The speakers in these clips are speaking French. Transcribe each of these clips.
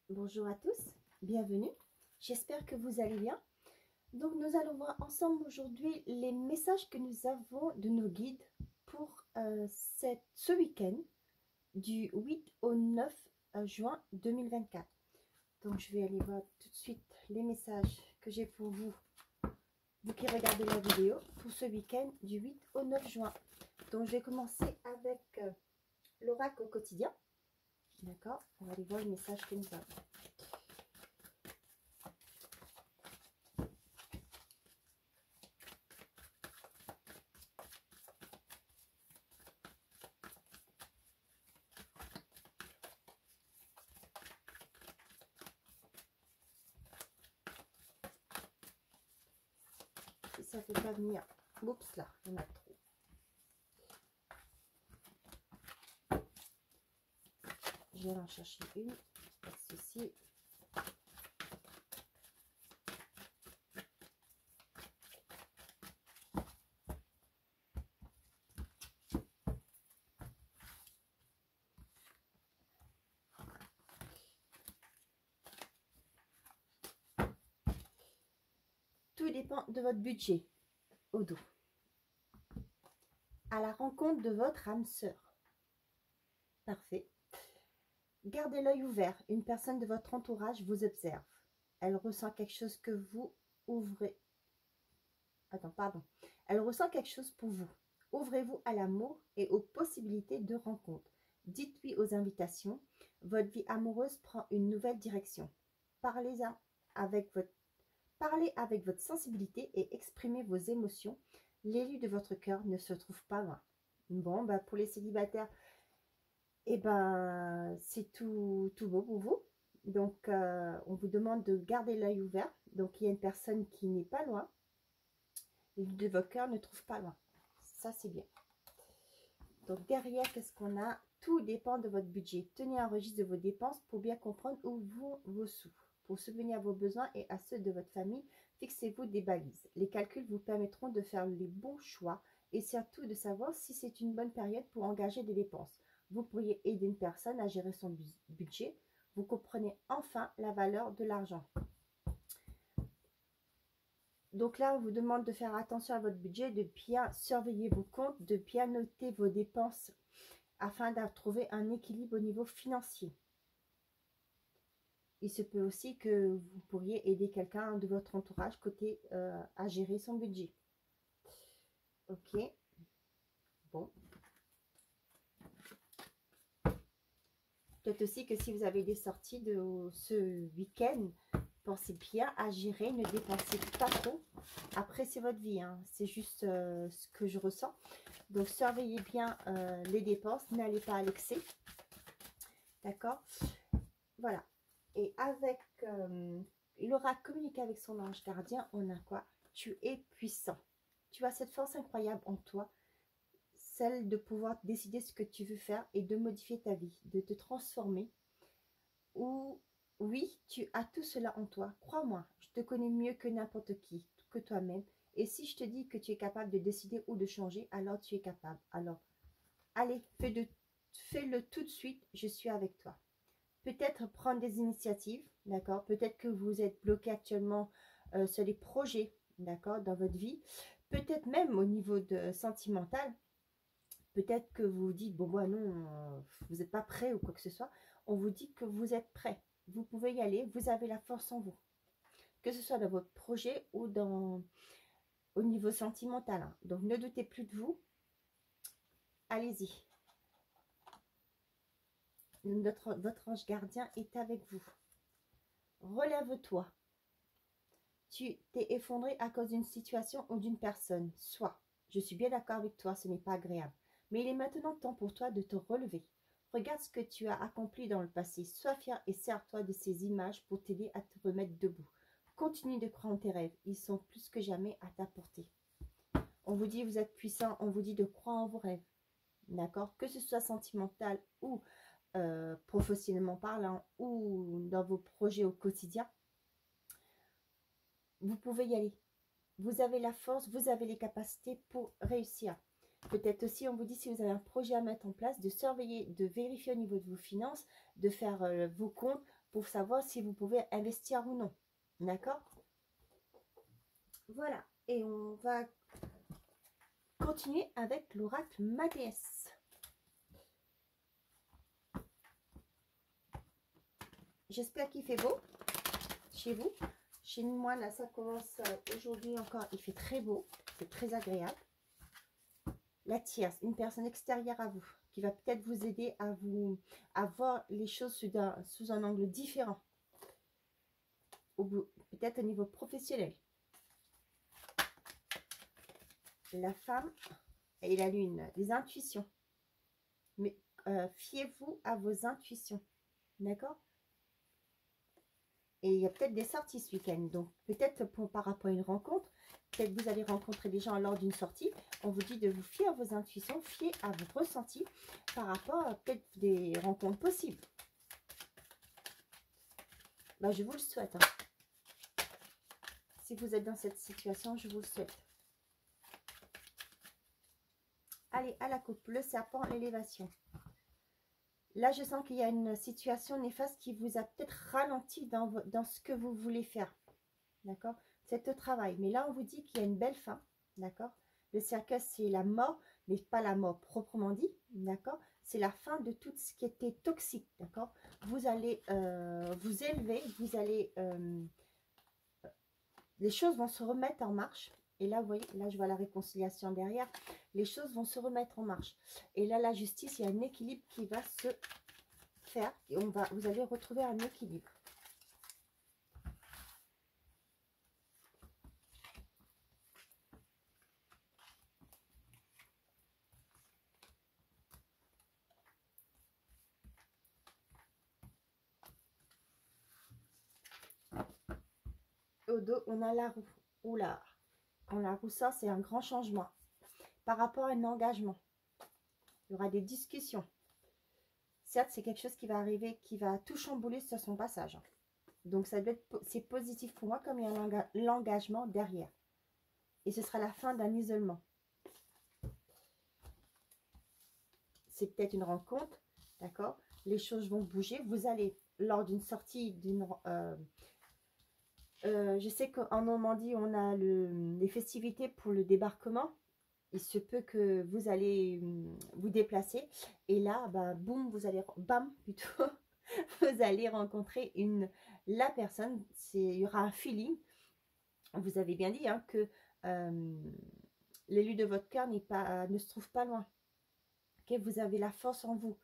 Bonjour à tous, bienvenue. J'espère que vous allez bien. Donc nous allons voir ensemble aujourd'hui les messages que nous avons de nos guides pour ce week-end du 8 au 9 juin 2024. Donc je vais aller voir tout de suite les messages que j'ai pour vous, vous qui regardez la vidéo, pour ce week-end du 8 au 9 juin. Donc je vais commencer avec l'oracle au quotidien. D'accord, on va aller voir le message que nous avons. Si ça ne fait pas venir, oups là, il y en a trop. Je vais en chercher une, pas de souci. Tout dépend de votre budget au dos. À la rencontre de votre âme sœur. Parfait. Gardez l'œil ouvert. Une personne de votre entourage vous observe. Elle ressent quelque chose que vous ouvrez. Attends, pardon. Elle ressent quelque chose pour vous. Ouvrez-vous à l'amour et aux possibilités de rencontre. Dites oui aux invitations. Votre vie amoureuse prend une nouvelle direction. Parlez avec votre sensibilité et exprimez vos émotions. L'élu de votre cœur ne se trouve pas loin. Bon, bah pour les célibataires, eh ben, c'est tout beau pour vous. Donc, on vous demande de garder l'œil ouvert. Donc, il y a une personne qui n'est pas loin. L'élu de votre cœur ne trouve pas loin. Ça, c'est bien. Donc, derrière, qu'est-ce qu'on a? Tout dépend de votre budget. Tenez un registre de vos dépenses pour bien comprendre où vont vos sous. Pour subvenir à vos besoins et à ceux de votre famille, fixez-vous des balises. Les calculs vous permettront de faire les bons choix et surtout de savoir si c'est une bonne période pour engager des dépenses. Vous pourriez aider une personne à gérer son budget. Vous comprenez enfin la valeur de l'argent. Donc là, on vous demande de faire attention à votre budget, de bien surveiller vos comptes, de bien noter vos dépenses afin de trouver un équilibre au niveau financier. Il se peut aussi que vous pourriez aider quelqu'un de votre entourage côté à gérer son budget. Ok. Bon. Peut-être aussi que si vous avez des sorties de ce week-end, pensez bien à gérer, ne dépensez pas trop. Après, c'est votre vie, hein. C'est juste ce que je ressens. Donc, surveillez bien les dépenses, n'allez pas à l'excès. D'accord? Voilà. Et avec il aura communiqué avec son ange gardien, on a quoi? Tu es puissant. Tu as cette force incroyable en toi, celle de pouvoir décider ce que tu veux faire et de modifier ta vie, de te transformer. Ou oui, tu as tout cela en toi. Crois-moi, je te connais mieux que n'importe qui, que toi-même. Et si je te dis que tu es capable de décider ou de changer, alors tu es capable. Alors, allez, fais-le tout de suite, je suis avec toi. Peut-être prendre des initiatives, d'accord? Peut-être que vous êtes bloqué actuellement sur les projets, d'accord, dans votre vie. Peut-être même au niveau de sentimental. Peut-être que vous vous dites, bon, moi non, vous n'êtes pas prêt ou quoi que ce soit. On vous dit que vous êtes prêt. Vous pouvez y aller, vous avez la force en vous. Que ce soit dans votre projet ou au niveau sentimental, hein. Donc, ne doutez plus de vous. Allez-y. Votre ange gardien est avec vous. Relève-toi. Tu t'es effondré à cause d'une situation ou d'une personne. Soit, je suis bien d'accord avec toi, ce n'est pas agréable. Mais il est maintenant temps pour toi de te relever. Regarde ce que tu as accompli dans le passé. Sois fier et sers-toi de ces images pour t'aider à te remettre debout. Continue de croire en tes rêves. Ils sont plus que jamais à ta portée. On vous dit vous êtes puissant. On vous dit de croire en vos rêves. D'accord? Que ce soit sentimental ou professionnellement parlant ou dans vos projets au quotidien. Vous pouvez y aller. Vous avez la force, vous avez les capacités pour réussir. Peut-être aussi, on vous dit, si vous avez un projet à mettre en place, de surveiller, de vérifier au niveau de vos finances, de faire vos comptes, pour savoir si vous pouvez investir ou non. D'accord? Voilà. Et on va continuer avec l'oracle ma déesse. J'espère qu'il fait beau chez vous. Chez moi, là, ça commence aujourd'hui encore. Il fait très beau. C'est très agréable. La tierce, une personne extérieure à vous, qui va peut-être vous aider à voir les choses sous un angle différent. Peut-être au niveau professionnel. La femme et la lune, des intuitions. Mais fiez-vous à vos intuitions. D'accord? Et il y a peut-être des sorties ce week-end. Donc, peut-être par rapport à une rencontre, peut-être vous allez rencontrer des gens lors d'une sortie. On vous dit de vous fier à vos intuitions, fier à vos ressentis par rapport à peut-être des rencontres possibles. Ben, je vous le souhaite. Hein. Si vous êtes dans cette situation, je vous le souhaite. Allez, à la coupe, le serpent, l'élévation. Là, je sens qu'il y a une situation néfaste qui vous a peut-être ralenti dans ce que vous voulez faire. D'accord? C'est au travail. Mais là, on vous dit qu'il y a une belle fin. D'accord? Le cercueil, c'est la mort, mais pas la mort proprement dit. D'accord? C'est la fin de tout ce qui était toxique. D'accord? Vous allez vous élever, vous allez... les choses vont se remettre en marche. Et là, vous voyez, là, je vois la réconciliation derrière. Les choses vont se remettre en marche. Et là, la justice, il y a un équilibre qui va se faire. Et vous allez retrouver un équilibre. Au dos, on a la roue. Oula, on la roue, ça, c'est un grand changement. Par rapport à un engagement, il y aura des discussions. Certes, c'est quelque chose qui va arriver, qui va tout chambouler sur son passage. Donc, ça doit être, c'est positif pour moi, comme il y a l'engagement derrière. Et ce sera la fin d'un isolement. C'est peut-être une rencontre, d'accord? Les choses vont bouger. Vous allez, lors d'une sortie, je sais qu'en Normandie, on a les festivités pour le débarquement. Il se peut que vous allez vous déplacer. Et là, bah, boum, vous allez, bam, plutôt, vous allez rencontrer la personne. Il y aura un feeling. Vous avez bien dit hein, que l'élu de votre cœur ne se trouve pas loin. Okay, vous avez la force en vous.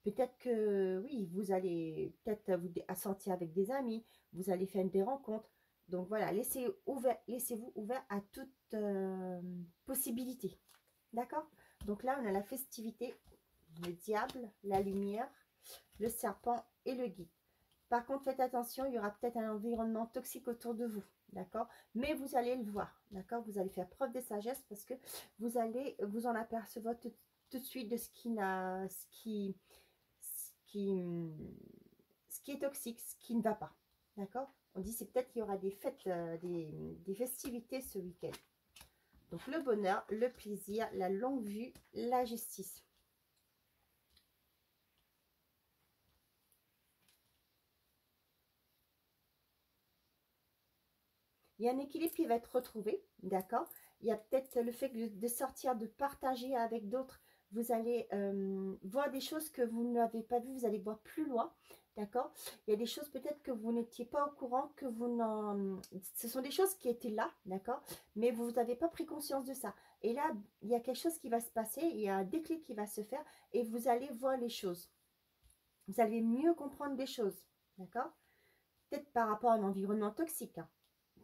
Peut-être que, oui, vous allez peut-être vous assortir avec des amis. Vous allez faire des rencontres. Donc voilà, laissez-vous ouvert à toute possibilité. D'accord? Donc là, on a la festivité, le diable, la lumière, le serpent et le guide. Par contre, faites attention, il y aura peut-être un environnement toxique autour de vous. D'accord? Mais vous allez le voir. D'accord? Vous allez faire preuve de sagesse parce que vous allez vous en apercevoir tout de suite de ce qui est toxique, ce qui ne va pas. D'accord? On dit c'est peut-être qu'il y aura des fêtes, des festivités ce week-end. Donc le bonheur, le plaisir, la longue vue, la justice. Il y a un équilibre qui va être retrouvé, d'accord? Il y a peut-être le fait de sortir, de partager avec d'autres. Vous allez voir des choses que vous n'avez pas vues, vous allez voir plus loin, d'accord? Il y a des choses peut-être que vous n'étiez pas au courant, que vous n'en... Ce sont des choses qui étaient là, d'accord? Mais vous n'avez pas pris conscience de ça. Et là, il y a quelque chose qui va se passer, il y a un déclic qui va se faire et vous allez voir les choses. Vous allez mieux comprendre des choses, d'accord? Peut-être par rapport à un environnement toxique, hein.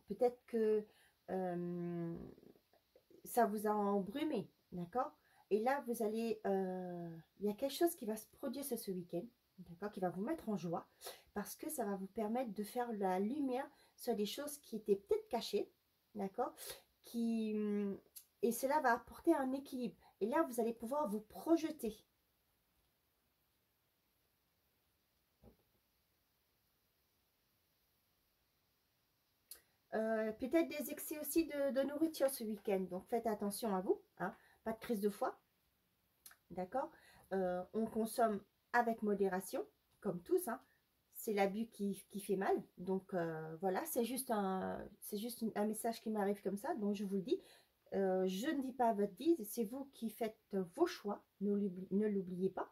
Peut-être que ça vous a embrumé, d'accord? Et là, vous allez... il y a quelque chose qui va se produire ce week-end, d'accord? Qui va vous mettre en joie, parce que ça va vous permettre de faire la lumière sur des choses qui étaient peut-être cachées, d'accord? Et cela va apporter un équilibre. Et là, vous allez pouvoir vous projeter. Peut-être des excès aussi de nourriture ce week-end. Donc, faites attention à vous. Hein, pas de crise de foie. D'accord? On consomme avec modération, comme tous. Hein. c'est l'abus qui fait mal. Donc voilà, c'est juste un message qui m'arrive comme ça, donc je vous le dis. Je ne dis pas votre guise, c'est vous qui faites vos choix, ne l'oubliez pas.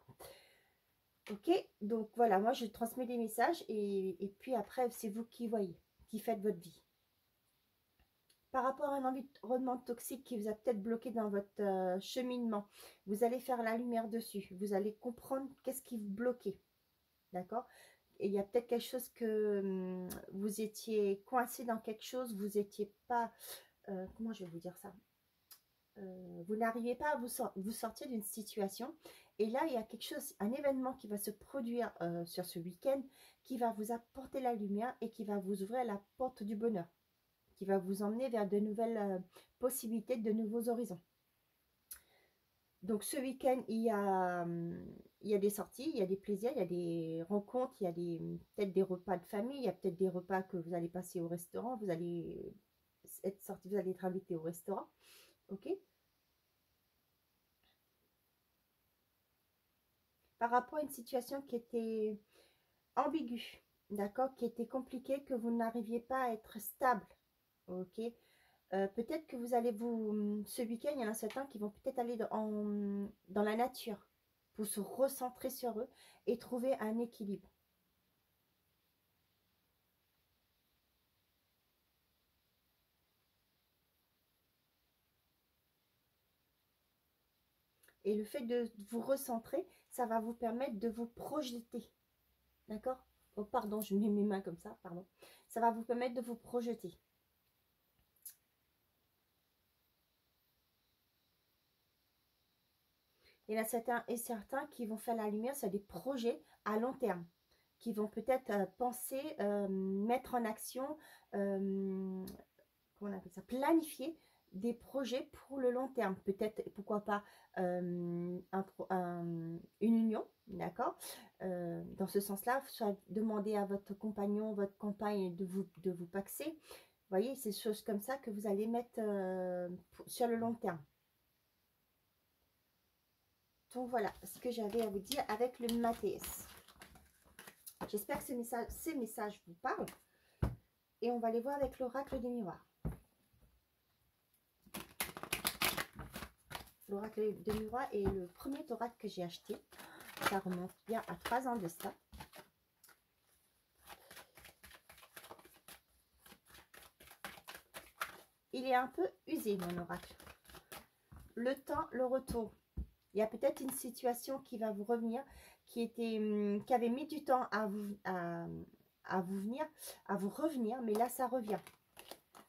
Ok, donc voilà, moi je transmets des messages et puis après c'est vous qui voyez, qui faites votre vie. Par rapport à un environnement toxique qui vous a peut-être bloqué dans votre cheminement, vous allez faire la lumière dessus, vous allez comprendre qu'est-ce qui vous bloquait, d'accord? Et il y a peut-être quelque chose que vous étiez coincé dans quelque chose, vous n'étiez pas, comment je vais vous dire ça? Vous n'arrivez pas à vous sortir d'une situation. Et là, il y a quelque chose, un événement qui va se produire sur ce week-end qui va vous apporter la lumière et qui va vous ouvrir la porte du bonheur, qui va vous emmener vers de nouvelles possibilités, de nouveaux horizons. Donc ce week-end, il y a des sorties, il y a des plaisirs, il y a des rencontres, il y a peut-être des repas de famille, il y a peut-être des repas que vous allez passer au restaurant, vous allez être sorti, vous allez être invité au restaurant. Ok. Par rapport à une situation qui était ambiguë, d'accord, qui était compliquée, que vous n'arriviez pas à être stable, ok. Peut-être que vous allez ce week-end, il y en a certains qui vont peut-être aller dans la nature pour se recentrer sur eux et trouver un équilibre. Et le fait de vous recentrer, ça va vous permettre de vous projeter. D'accord? Oh, pardon, je mets mes mains comme ça, pardon. Ça va vous permettre de vous projeter. Il y en a certains qui vont faire la lumière sur des projets à long terme, qui vont peut-être penser, mettre en action, comment on appelle ça, planifier des projets pour le long terme. Peut-être, pourquoi pas, une union, d'accord, dans ce sens-là, soit demander à votre compagnon, votre compagne de vous paxer. Vous voyez, c'est des choses comme ça que vous allez mettre sur le long terme. Donc voilà ce que j'avais à vous dire avec le Mathéus. J'espère que ces messages vous parlent. Et on va les voir avec l'oracle des miroirs. L'oracle de miroir est le premier oracle que j'ai acheté. Ça remonte bien à 3 ans de ça. Il est un peu usé, mon oracle. Le temps, le retour. Il y a peut-être une situation qui va vous revenir, qui avait mis du temps à vous venir, à vous revenir, mais là, ça revient.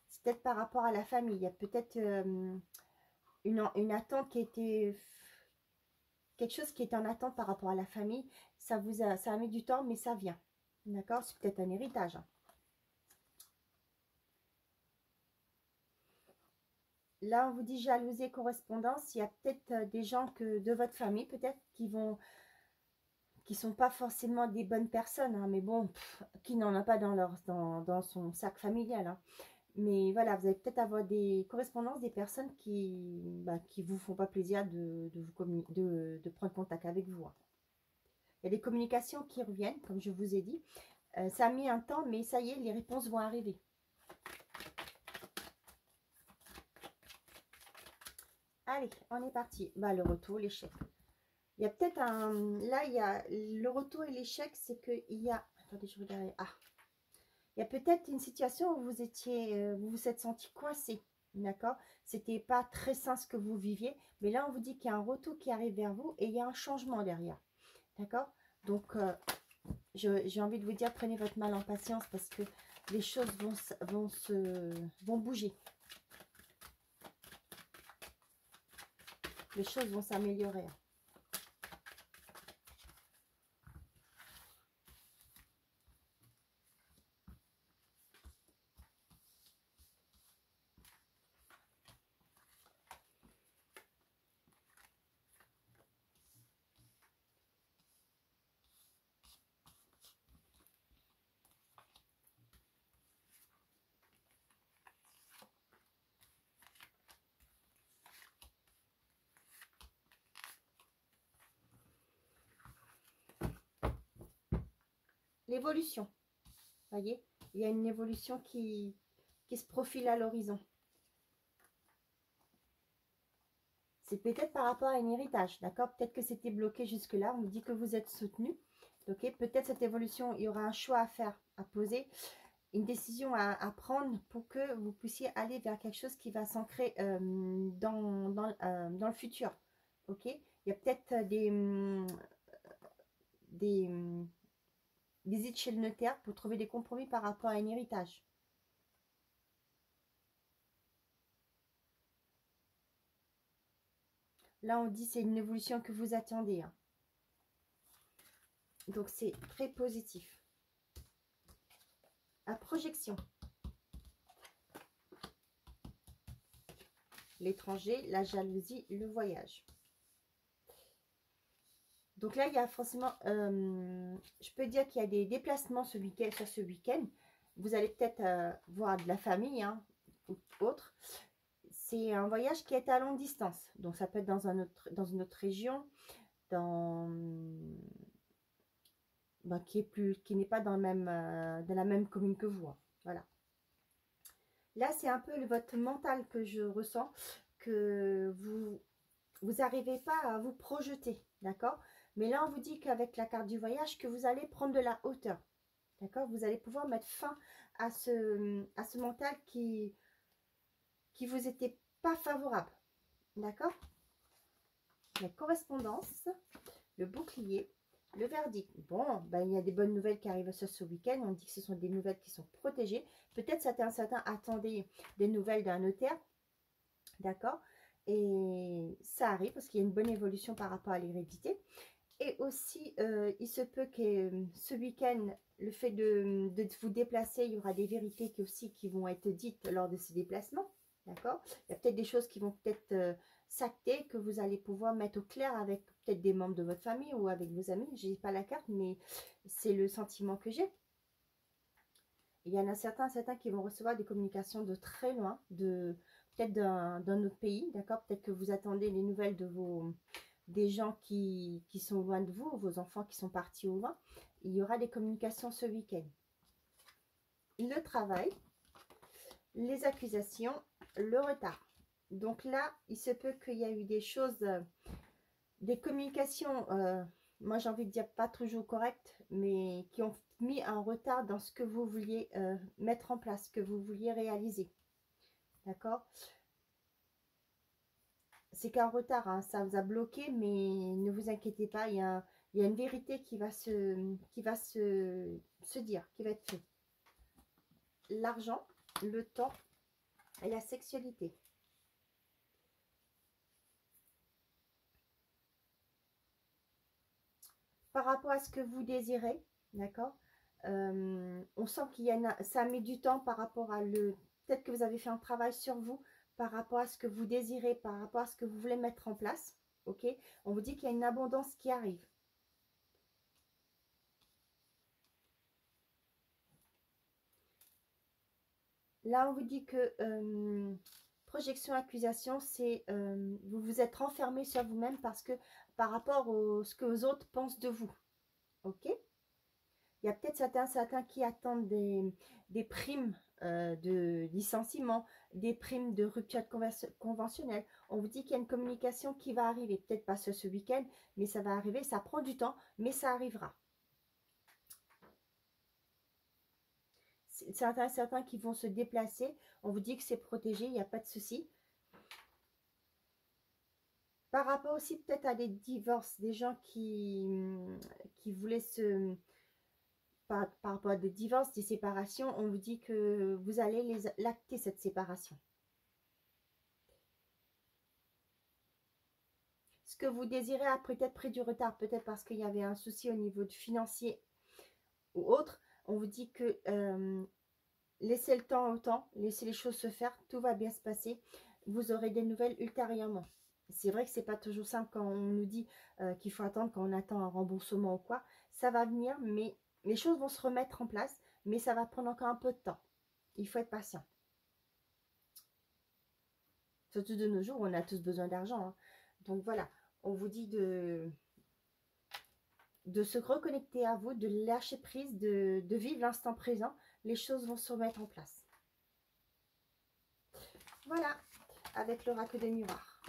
C'est peut-être par rapport à la famille. Il y a peut-être une attente qui était... quelque chose qui est en attente par rapport à la famille. Ça a mis du temps, mais ça vient. D'accord? C'est peut-être un héritage. Là, on vous dit jalousie, correspondance. Il y a peut-être des gens de votre famille, peut-être, qui sont pas forcément des bonnes personnes, hein, mais bon, qui n'en a pas dans son sac familial. Hein. Mais voilà, vous allez peut-être avoir des correspondances, des personnes qui vous font pas plaisir de prendre contact avec vous. Hein. Il y a des communications qui reviennent, comme je vous ai dit. Ça a mis un temps, mais ça y est, les réponses vont arriver. Allez, on est parti. Le retour, l'échec. Il y a peut-être un... Là, il y a le retour et l'échec, c'est qu'il y a... Attendez, je regarde. Ah, il y a peut-être une situation où vous vous êtes senti coincé. D'accord? C'était pas très sain ce que vous viviez. Mais là, on vous dit qu'il y a un retour qui arrive vers vous et il y a un changement derrière. D'accord? Donc, j'ai envie de vous dire, prenez votre mal en patience parce que les choses vont bouger. Les choses vont s'améliorer. l'évolution. Voyez, il y a une évolution qui se profile à l'horizon. C'est peut-être par rapport à un héritage, d'accord? Peut-être que c'était bloqué jusque-là. On me dit que vous êtes soutenu. Ok, peut-être cette évolution, il y aura un choix à faire, à poser, une décision à prendre pour que vous puissiez aller vers quelque chose qui va s'ancrer dans le futur. Ok, il y a peut-être des visites chez le notaire pour trouver des compromis par rapport à un héritage. Là, on dit c'est une évolution que vous attendez. Hein. Donc, c'est très positif. À projection. L'étranger, la jalousie, le voyage. Donc là, il y a forcément, je peux dire qu'il y a des déplacements ce week-end, sur ce week-end. Vous allez peut-être voir de la famille hein, ou autre. C'est un voyage qui est à longue distance. Donc ça peut être dans une autre région, qui n'est pas dans la même commune que vous. Hein. Voilà. Là, c'est un peu votre mental que je ressens, que vous n'arrivez pas à vous projeter, d'accord? Mais là, on vous dit qu'avec la carte du voyage, que vous allez prendre de la hauteur, d'accord? Vous allez pouvoir mettre fin à ce mental qui vous était pas favorable, d'accord? La correspondance, le bouclier, le verdict. Bon, ben, il y a des bonnes nouvelles qui arrivent ce week-end. On dit que ce sont des nouvelles qui sont protégées. Peut-être certains attendaient des nouvelles d'un notaire. D'accord? Et ça arrive parce qu'il y a une bonne évolution par rapport à l'hérédité. Et aussi, il se peut que ce week-end, le fait de vous déplacer, il y aura des vérités qui vont être dites lors de ces déplacements. D'accord? Il y a peut-être des choses qui vont peut-être s'acter, que vous allez pouvoir mettre au clair avec peut-être des membres de votre famille ou avec vos amis. Je n'ai pas la carte, mais c'est le sentiment que j'ai. Il y en a certains qui vont recevoir des communications de très loin, peut-être d'un autre pays, d'accord? Peut-être que vous attendez les nouvelles des gens qui sont loin de vous, vos enfants qui sont partis au loin. Il y aura des communications ce week-end. Le travail, les accusations, le retard. Donc là, il se peut qu'il y a eu des choses, des communications, moi j'ai envie de dire pas toujours correctes, mais qui ont mis un retard dans ce que vous vouliez mettre en place, ce que vous vouliez réaliser. D'accord? C'est qu'un retard, hein, ça vous a bloqué, mais ne vous inquiétez pas, il y a une vérité qui va se dire, qui va être faite. L'argent, le temps et la sexualité. Par rapport à ce que vous désirez, d'accord, on sent ça met du temps par rapport à peut-être que vous avez fait un travail sur vous, par rapport à ce que vous désirez, par rapport à ce que vous voulez mettre en place, ok? On vous dit qu'il y a une abondance qui arrive. Là, on vous dit que projection, accusation, c'est vous vous êtes renfermé sur vous-même parce que par rapport à ce que les autres pensent de vous, ok? Il y a peut-être certains qui attendent des primes de licenciement, des primes de rupture conventionnelle. On vous dit qu'il y a une communication qui va arriver. Peut-être pas ce week-end, mais ça va arriver. Ça prend du temps, mais ça arrivera. Certains qui vont se déplacer. On vous dit que c'est protégé, il n'y a pas de souci. Par rapport aussi peut-être à des divorces, des gens qui voulaient par rapport à des divorces, des séparations, on vous dit que vous allez l'acter cette séparation. Ce que vous désirez a peut-être pris du retard, peut-être parce qu'il y avait un souci au niveau du financier ou autre. On vous dit que laissez le temps au temps, laissez les choses se faire, tout va bien se passer. Vous aurez des nouvelles ultérieurement. C'est vrai que c'est pas toujours simple quand on nous dit qu'il faut attendre, quand on attend un remboursement ou quoi. Ça va venir, mais les choses vont se remettre en place, mais ça va prendre encore un peu de temps. Il faut être patient. Surtout de nos jours, on a tous besoin d'argent. Hein. Donc voilà, on vous dit de se reconnecter à vous, de lâcher prise, de vivre l'instant présent. Les choses vont se remettre en place. Voilà, avec l'oracle des miroirs.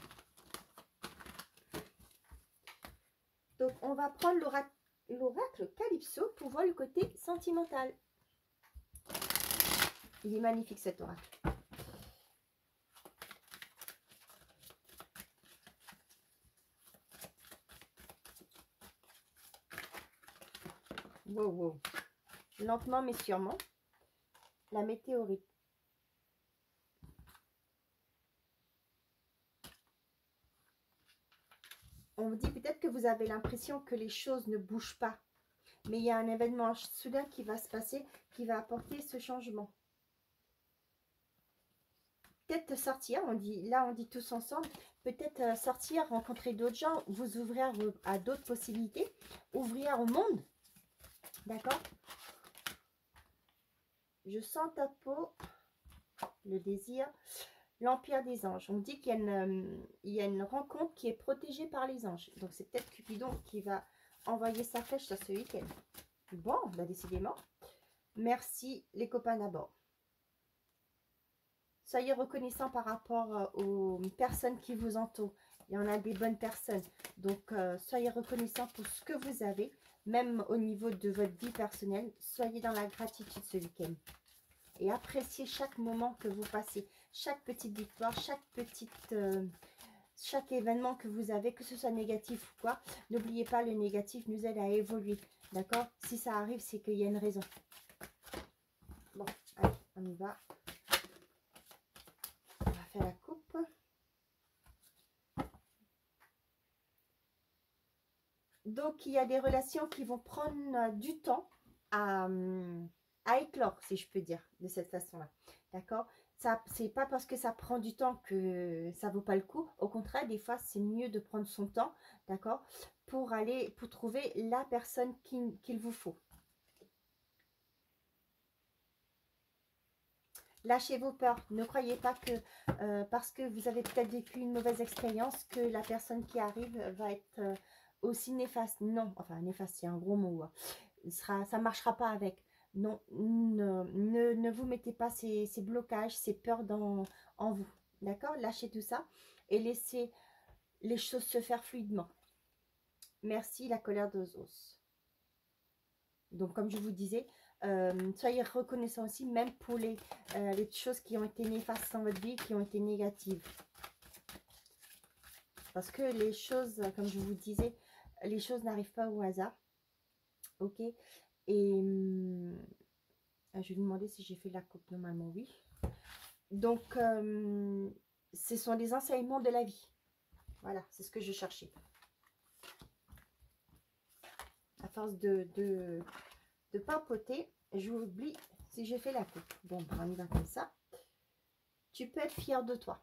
Donc, on va prendre l'oracle Calypso pour voir le côté sentimental. Il est magnifique cet oracle. Wow, wow. Lentement mais sûrement, la météorite. On dit peut-être que vous avez l'impression que les choses ne bougent pas. Mais il y a un événement soudain qui va se passer, qui va apporter ce changement. Peut-être sortir, on dit tous ensemble, peut-être sortir, rencontrer d'autres gens, vous ouvrir à d'autres possibilités, ouvrir au monde. D'accord? Je sens ta peau, le désir, l'Empire des anges. On dit qu'il y a une rencontre qui est protégée par les anges. Donc c'est peut-être Cupidon qui va envoyer sa flèche sur ce week-end. Bon, bah décidément. Merci les copains d'abord. Soyez reconnaissants par rapport aux personnes qui vous entourent. Il y en a des bonnes personnes. Donc, soyez reconnaissants pour ce que vous avez. Même au niveau de votre vie personnelle, soyez dans la gratitude ce week-end. Et appréciez chaque moment que vous passez. Chaque petite victoire, chaque événement que vous avez, que ce soit négatif ou quoi. N'oubliez pas, le négatif nous aide à évoluer. D'accord? Si ça arrive, c'est qu'il y a une raison. Bon, allez, on y va. On va faire la coupe. Donc, il y a des relations qui vont prendre du temps à éclore, si je peux dire, de cette façon-là. D'accord? C'est pas parce que ça prend du temps que ça vaut pas le coup. Au contraire, des fois, c'est mieux de prendre son temps, d'accord, pour trouver la personne qu'il vous faut. Lâchez vos peurs. Ne croyez pas que parce que vous avez peut-être vécu une mauvaise expérience, que la personne qui arrive va être aussi néfaste. Non, enfin néfaste, c'est un gros mot. Hein. Ça ne marchera pas avec. Non, ne vous mettez pas ces blocages, ces peurs en vous. D'accord? Lâchez tout ça et laissez les choses se faire fluidement. Merci, la colère d'Osos. Donc, comme je vous disais, soyez reconnaissants aussi, même pour les choses qui ont été néfastes dans votre vie, qui ont été négatives. Parce que les choses, comme je vous disais, les choses n'arrivent pas au hasard. Ok? Et je vais lui demander si j'ai fait la coupe. Normalement, oui. Donc, ce sont des enseignements de la vie. Voilà, c'est ce que je cherchais. À force de papoter, j'oublie si j'ai fait la coupe. Bon, on y va comme ça. Tu peux être fier de toi.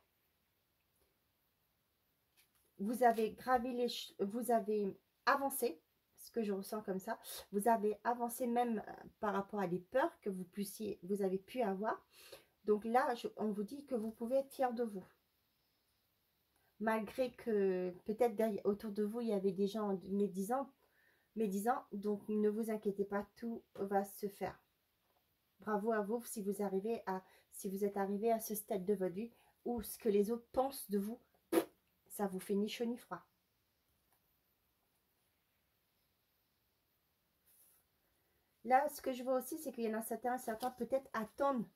Vous avez gravé vous avez avancé, ce que je ressens comme ça. Vous avez avancé même par rapport à des peurs que vous avez pu avoir. Donc là, on vous dit que vous pouvez être fier de vous. Malgré que peut-être autour de vous, il y avait des gens médisants. Donc ne vous inquiétez pas, tout va se faire. Bravo à vous si vous êtes arrivé à ce stade de votre vie où ce que les autres pensent de vous, ça vous fait ni chaud ni froid. Là, ce que je vois aussi, c'est qu'il y en a certains peut-être attendent.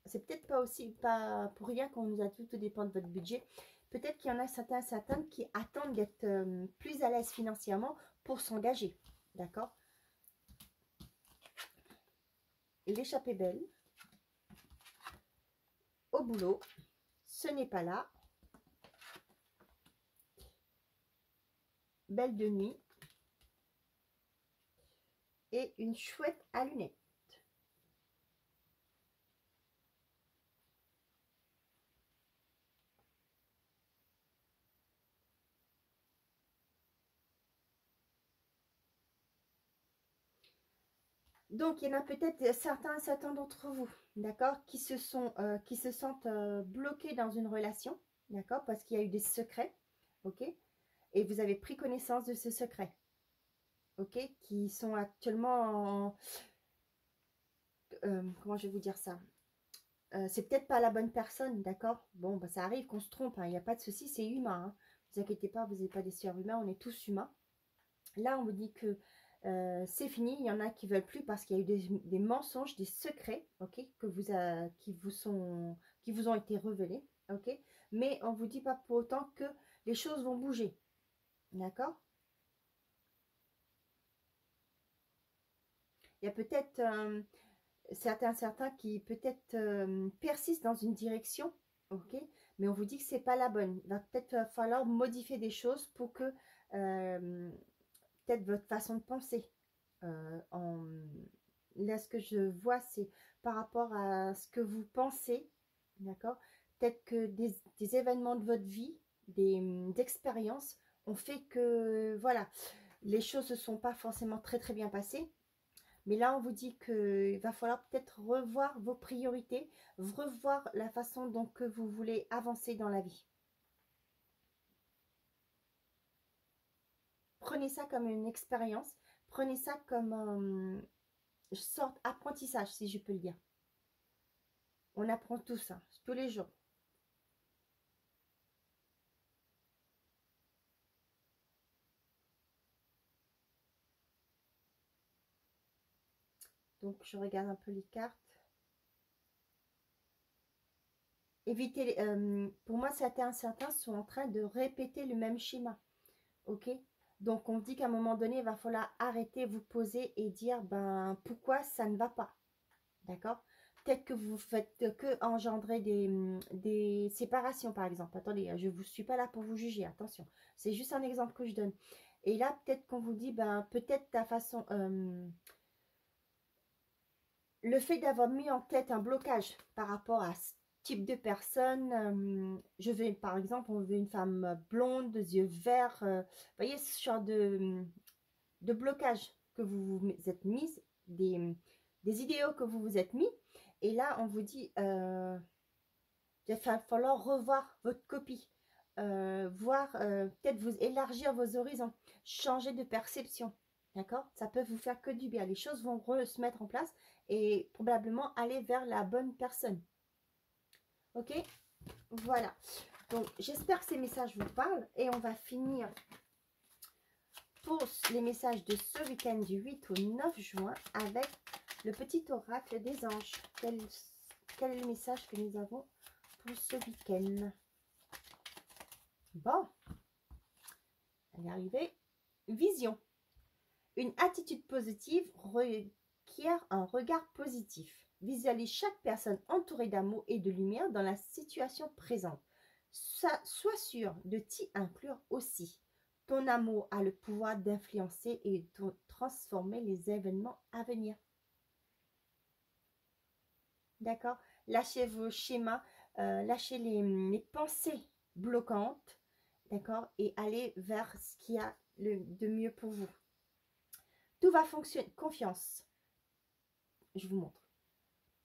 C'est peut-être pas pour rien qu'on nous a tout dépend de votre budget. Peut-être qu'il y en a certaines qui attendent d'être plus à l'aise financièrement pour s'engager. D'accord? L'échappée belle. Au boulot. Ce n'est pas là. Belle de nuit. Et une chouette à lunettes. Donc, il y en a peut-être certains d'entre vous, d'accord, qui se sentent bloqués dans une relation, d'accord, parce qu'il y a eu des secrets, ok, et vous avez pris connaissance de ce secret. ok, qui sont actuellement en... comment je vais vous dire ça? C'est peut-être pas la bonne personne, d'accord? Bon, bah, ça arrive qu'on se trompe, hein, il n'y a pas de souci, c'est humain. Hein. Ne vous inquiétez pas, vous n'êtes pas des surhumains, on est tous humains. Là, on vous dit que c'est fini. Il y en a qui veulent plus parce qu'il y a eu des mensonges, des secrets, ok, qui vous ont été révélés, ok. Mais on vous dit pas pour autant que les choses vont bouger, d'accord? Il y a peut-être certains qui peut-être persistent dans une direction, ok, mais on vous dit que c'est pas la bonne. Il va peut-être falloir modifier des choses pour que peut-être votre façon de penser. Là, ce que je vois, c'est par rapport à ce que vous pensez, d'accord? Peut-être que des événements de votre vie, des expériences ont fait que, voilà, les choses ne se sont pas forcément très très bien passées. Mais là, on vous dit qu'il va falloir peut-être revoir vos priorités, revoir la façon dont que vous voulez avancer dans la vie. Prenez ça comme une expérience, prenez ça comme une sorte d'apprentissage, si je peux le dire. On apprend tout ça, tous les jours. Donc, je regarde un peu les cartes. Évitez, pour moi, certains sont en train de répéter le même schéma. Ok? Donc, on dit qu'à un moment donné, il va falloir arrêter, vous poser et dire, ben, pourquoi ça ne va pas? D'accord? Peut-être que vous faites que engendrer des séparations, par exemple. Attendez, je ne suis pas là pour vous juger, attention. C'est juste un exemple que je donne. Et là, peut-être qu'on vous dit, ben, peut-être ta façon... le fait d'avoir mis en tête un blocage par rapport à ce type de personne, je vais, par exemple, on veut une femme blonde, de yeux verts, vous voyez, ce genre de blocage que vous vous êtes mis, des idéaux que vous vous êtes mis. Et là, on vous dit, il va falloir revoir votre copie, voir, peut-être vous élargir vos horizons, changer de perception. D'accord? Ça peut vous faire que du bien. Les choses vont se mettre en place et probablement aller vers la bonne personne. Ok? Voilà. Donc, j'espère que ces messages vous parlent et on va finir pour les messages de ce week-end du 8 au 9 juin avec le petit oracle des anges. Quel est le message que nous avons pour ce week-end? Bon, elle est arrivée. Vision. Une attitude positive requiert un regard positif. Visualise chaque personne entourée d'amour et de lumière dans la situation présente. Sois sûr de t'y inclure aussi. Ton amour a le pouvoir d'influencer et de transformer les événements à venir. D'accord? Lâchez vos schémas, lâchez les pensées bloquantes, d'accord? Et allez vers ce qu'il y a de mieux pour vous. Tout va fonctionner. Confiance. Je vous montre.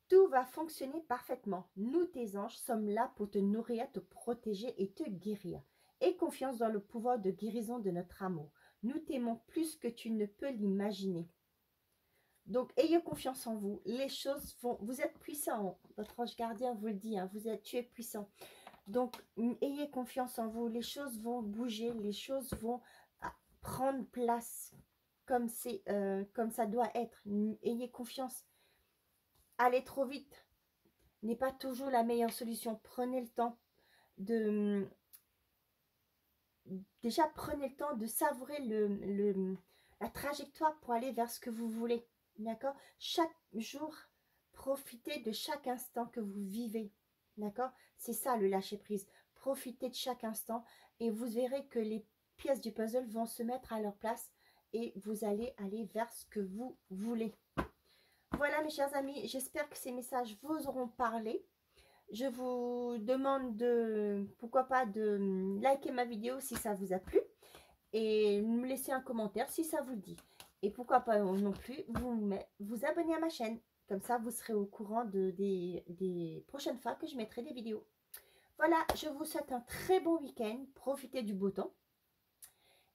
Tout va fonctionner parfaitement. Nous, tes anges, sommes là pour te nourrir, te protéger et te guérir. Aie confiance dans le pouvoir de guérison de notre amour. Nous t'aimons plus que tu ne peux l'imaginer. Donc, ayez confiance en vous. Les choses vont... Vous êtes puissant. Votre ange gardien vous le dit. Hein, tu es puissant. Donc, ayez confiance en vous. Les choses vont bouger. Les choses vont prendre place comme ça doit être. Ayez confiance. Aller trop vite n'est pas toujours la meilleure solution. Prenez le temps de... Déjà, prenez le temps de savourer la trajectoire pour aller vers ce que vous voulez. D'accord? Chaque jour, profitez de chaque instant que vous vivez. D'accord? C'est ça le lâcher-prise. Profitez de chaque instant et vous verrez que les pièces du puzzle vont se mettre à leur place et vous allez aller vers ce que vous voulez. Voilà mes chers amis, j'espère que ces messages vous auront parlé. Je vous demande pourquoi pas de liker ma vidéo si ça vous a plu et me laisser un commentaire si ça vous dit. Et pourquoi pas non plus vous abonner à ma chaîne. Comme ça, vous serez au courant des prochaines fois que je mettrai des vidéos. Voilà, je vous souhaite un très bon week-end. Profitez du beau temps.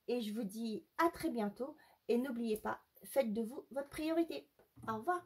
Et je vous dis à très bientôt. Et n'oubliez pas, faites de vous votre priorité. Au revoir.